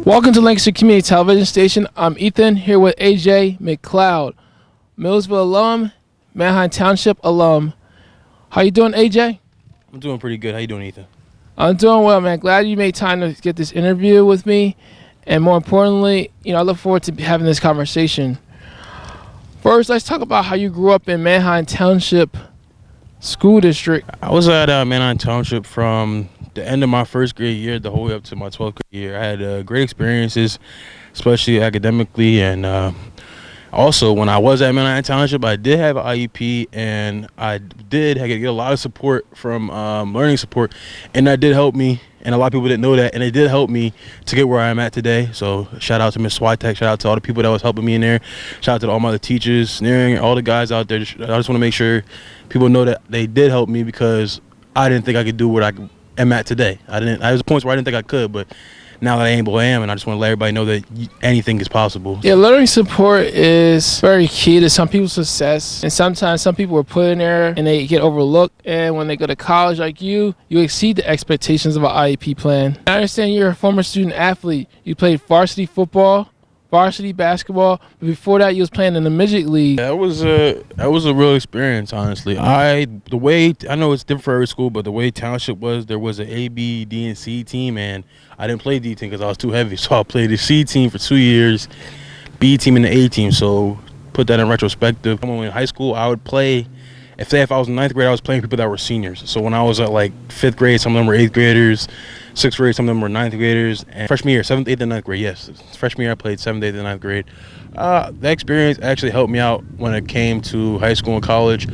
Welcome to Lancaster Community Television Station. I'm Ethan, here with AJ McCloud, Millersville alum, Manheim Township alum. How you doing, AJ? I'm doing pretty good. How you doing, Ethan? I'm doing well, man. Glad you made time to get this interview with me. And more importantly, I look forward to having this conversation. First, let's talk about how you grew up in Manheim Township School District. I was at Manheim Township from the end of my first grade year the whole way up to my 12th grade year. I had great experiences, especially academically, and also when I was at Manheim Township, I did have an IEP, and I did get a lot of support from learning support, and that did help me. And a lot of people didn't know that, and it did help me to get where I'm at today. So shout out to Miss Switek, shout out to all the people that was helping me in there, shout out to all my other teachers, all the guys out there. I just want to make sure people know that they did help me, because I didn't think I could do what I am at today. I was points where I didn't think I could, but now that I am who I am, and I just want to let everybody know that anything is possible. Yeah, learning support is very key to some people's success, and sometimes some people are put in there and they get overlooked, and when they go to college like you exceed the expectations of an IEP plan. I understand you're a former student athlete. You played varsity football, varsity basketball, but before that you was playing in the midget league. That was a real experience, honestly. I know it's different for every school, but the way Township was, there was an A, B, D, and C team, and I didn't play D team because I was too heavy, so I played the C team for 2 years, B team, and the A team. So put that in retrospective. When in high school, I would play. If I was in ninth grade, I was playing people that were seniors. So when I was at like fifth grade, some of them were eighth graders. Sixth grade, some of them were ninth graders. And freshman year, seventh, eighth, and ninth grade, yes. Freshman year, I played seventh, eighth, and ninth grade. That experience actually helped me out when it came to high school and college,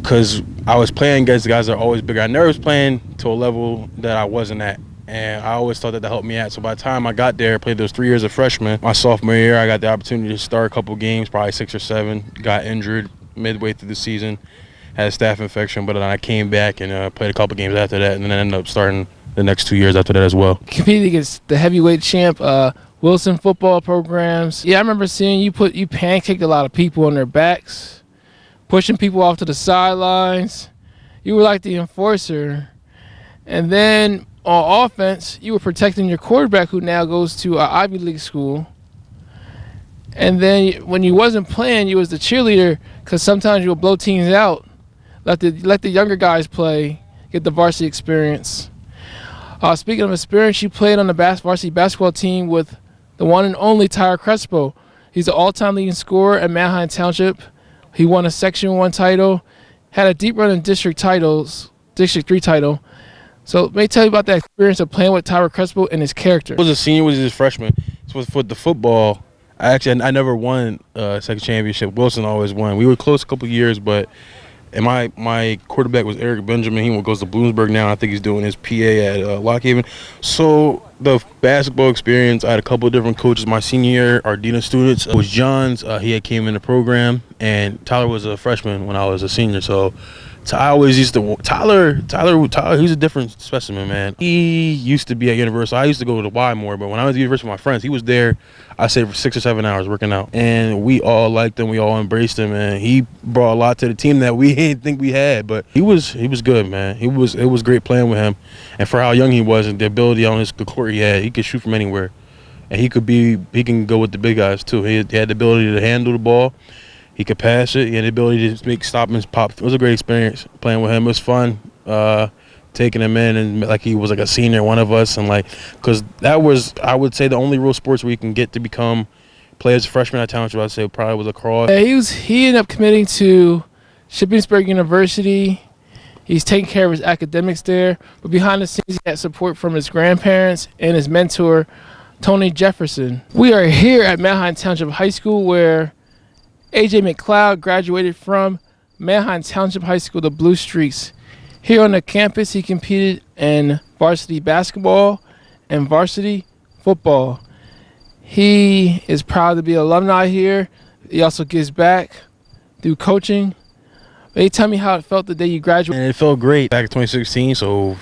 because I was playing against guys that are always bigger. I never was playing to a level that I wasn't at, and I always thought that helped me out. So by the time I got there, played those 3 years of freshman, my sophomore year, I got the opportunity to start a couple games, probably 6 or 7, got injured midway through the season, had a staph infection, but then I came back and played a couple games after that, and then I ended up starting the next 2 years after that as well. Competing against the heavyweight champ, Wilson football programs. Yeah, I remember seeing you pancaked a lot of people on their backs, pushing people off to the sidelines. You were like the enforcer. And then on offense, you were protecting your quarterback, who now goes to Ivy League school. And then when you wasn't playing, you was the cheerleader, because sometimes you would blow teams out, let the younger guys play, get the varsity experience. Speaking of experience, you played on the varsity basketball team with the one and only Tyler Crespo. He's an all-time leading scorer at Manheim Township. He won a Section 1 title, had a deep run in District 3 title. So let me tell you about that experience of playing with Tyler Crespo and his character. I was a senior, was his freshman. So for the football, I never won a second championship. Wilson always won. We were close a couple of years, but and my quarterback was Eric Benjamin. He goes to Bloomsburg now. I think he's doing his PA at Lockhaven. So the basketball experience, I had a couple of different coaches. My senior year, our dean of students was Johns. He had came in the program, and Tyler was a freshman when I was a senior. So I always used to Tyler. He's a different specimen, man. He used to be at Universal. I used to go to Y more, but when I was at Universal with my friends, he was there, I say, for 6 or 7 hours working out, and we all liked him. We all embraced him, and he brought a lot to the team that we didn't think we had. But he was good, man. It was great playing with him, and for how young he was and the ability on the court he had, he could shoot from anywhere, and he can go with the big guys too. He had the ability to handle the ball. He could pass it. He had the ability to make stop and pop. It was a great experience playing with him. It was fun taking him in, and like he was like a senior, one of us, and because that was, I would say, the only real sports where you can get to become play as a freshman at Township. I'd say probably was lacrosse. Yeah, he ended up committing to Shippensburg University. He's taking care of his academics there, but behind the scenes, he had support from his grandparents and his mentor, Tony Jefferson. We are here at Manheim Township High School, where AJ McCloud graduated from Manheim Township High School, the Blue Streaks. Here on the campus, he competed in varsity basketball and varsity football. He is proud to be an alumni here. He also gives back through coaching. May you tell me how it felt the day you graduated? And it felt great back in 2016, so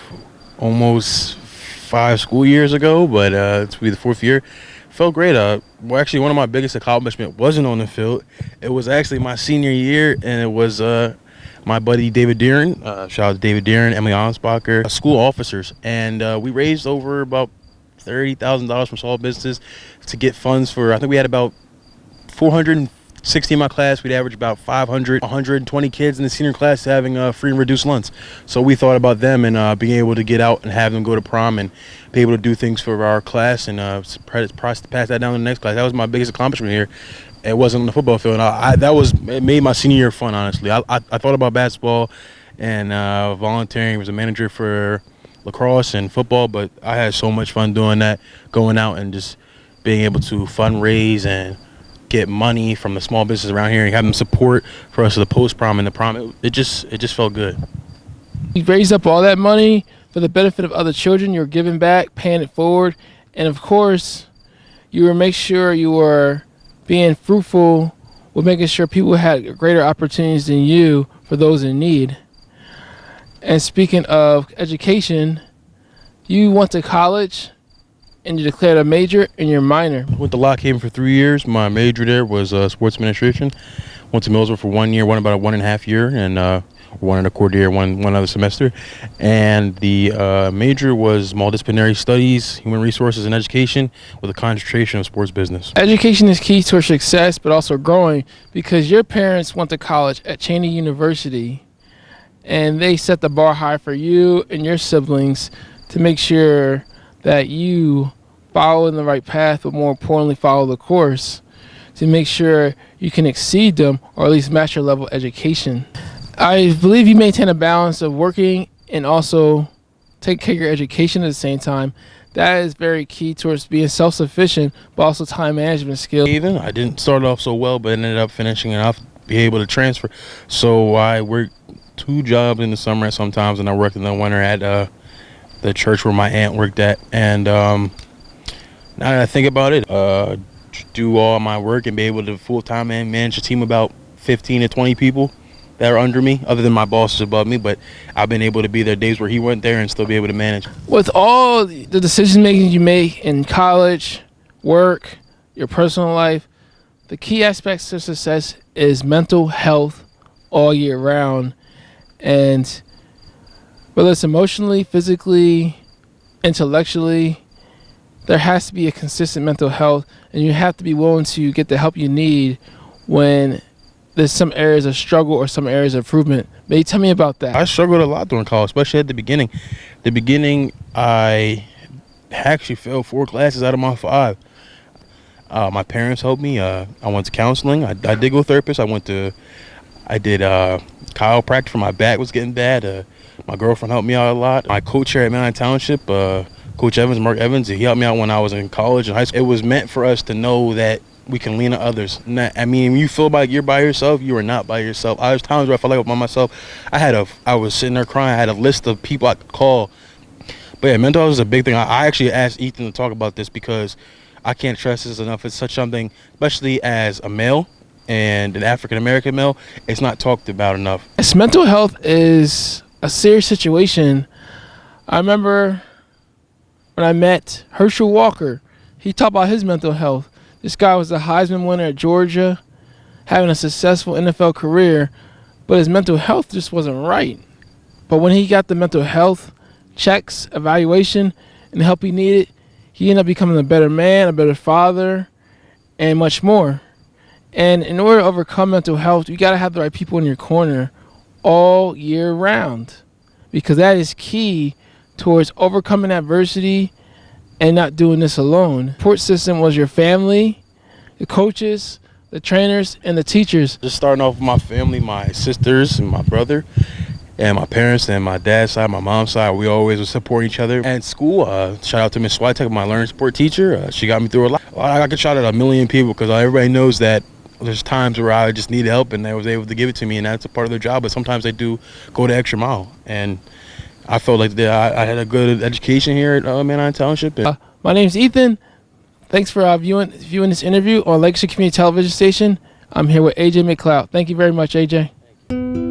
almost 5 school years ago, but to be the 4th year. Felt great. Well, actually, one of my biggest accomplishments wasn't on the field. It was actually my senior year, and it was my buddy David Deeren. Shout out to David Deeren, Emily Ansbacher, school officers, and we raised over about $30,000 from small businesses to get funds for, I think we had about 460 in my class. We'd average about 500, 120 kids in the senior class having free and reduced lunch. So we thought about them and being able to get out and have them go to prom and be able to do things for our class and pass that down to the next class. That was my biggest accomplishment here. It wasn't on the football field. It made my senior year fun, honestly. I thought about basketball and volunteering. I was a manager for lacrosse and football, but I had so much fun doing that, going out and just being able to fundraise and get money from the small businesses around here and have them support for us to the post-prom and the prom. It just felt good. You raised up all that money for the benefit of other children. You were giving back, paying it forward, and of course, you were make sure you were being fruitful with making sure people had greater opportunities than you for those in need. And speaking of education, you went to college and you declared a major and your minor. Went to Lock Haven for 3 years. My major there was sports administration. Went to Millersville for 1 year, went about a 1.5 year, and 1.25 year, one other semester. And the major was multidisciplinary studies, human resources, and education with a concentration of sports business. Education is key to our success, but also growing, because your parents went to college at Cheney University, and they set the bar high for you and your siblings to make sure that you follow in the right path, but more importantly, follow the course to make sure you can exceed them or at least match your level of education. I believe you maintain a balance of working and also take care of your education at the same time. That is very key towards being self-sufficient, but also time management skills. I didn't start off so well, but ended up finishing enough to be able to transfer. So I worked 2 jobs in the summer sometimes, and I worked in the winter at the church where my aunt worked at. And now that I think about it, do all my work and be able to full-time manage a team of about 15 to 20 people that are under me, other than my bosses above me, but I've been able to be there days where he went there and still be able to manage. With all the decision making you make in college, work, your personal life, the key aspects of success is mental health all year round. And whether it's emotionally, physically, intellectually, there has to be a consistent mental health, and you have to be willing to get the help you need when there's some areas of struggle or some areas of improvement. May you tell me about that? I struggled a lot during college, especially at the beginning. I actually failed 4 classes out of my 5. My parents helped me. I went to counseling. I did go to therapist. I did chiropractic for my back was getting bad. My girlfriend helped me out a lot. My coach here at Manheim Township, Coach Evans, Mark Evans, he helped me out when I was in college and high school. It was meant for us to know that we can lean on others. I mean, when you feel like you're by yourself, you are not by yourself. There's times where I felt like I was by myself. I was sitting there crying. I had a list of people I could call. But yeah, mental health is a big thing. I actually asked Ethan to talk about this because I can't stress this enough. It's such something, especially as a male and an African-American male, it's not talked about enough. Yes, mental health is a serious situation. I remember when I met Herschel Walker, he talked about his mental health. This guy was a Heisman winner at Georgia, having a successful NFL career, but his mental health just wasn't right. But when he got the mental health checks, evaluation, and the help he needed, he ended up becoming a better man, a better father, and much more. And in order to overcome mental health, you got to have the right people in your corner all year round, because that is key towards overcoming adversity and not doing this alone. Support system was your family, the coaches, the trainers, and the teachers. Just starting off with my family, my sisters and my brother, and my parents and my dad's side, my mom's side, we always would support each other. And school, shout out to Miss Switek, my learning support teacher. She got me through a lot. I could shout out a million people because everybody knows that there's times where I just need help and they was able to give it to me, and that's a part of their job. But sometimes they do go the extra mile, and I felt like I had a good education here at Manheim Township. My name's Ethan. Thanks for viewing this interview on Legacy Community Television Station. I'm here with AJ McCloud. Thank you very much, AJ.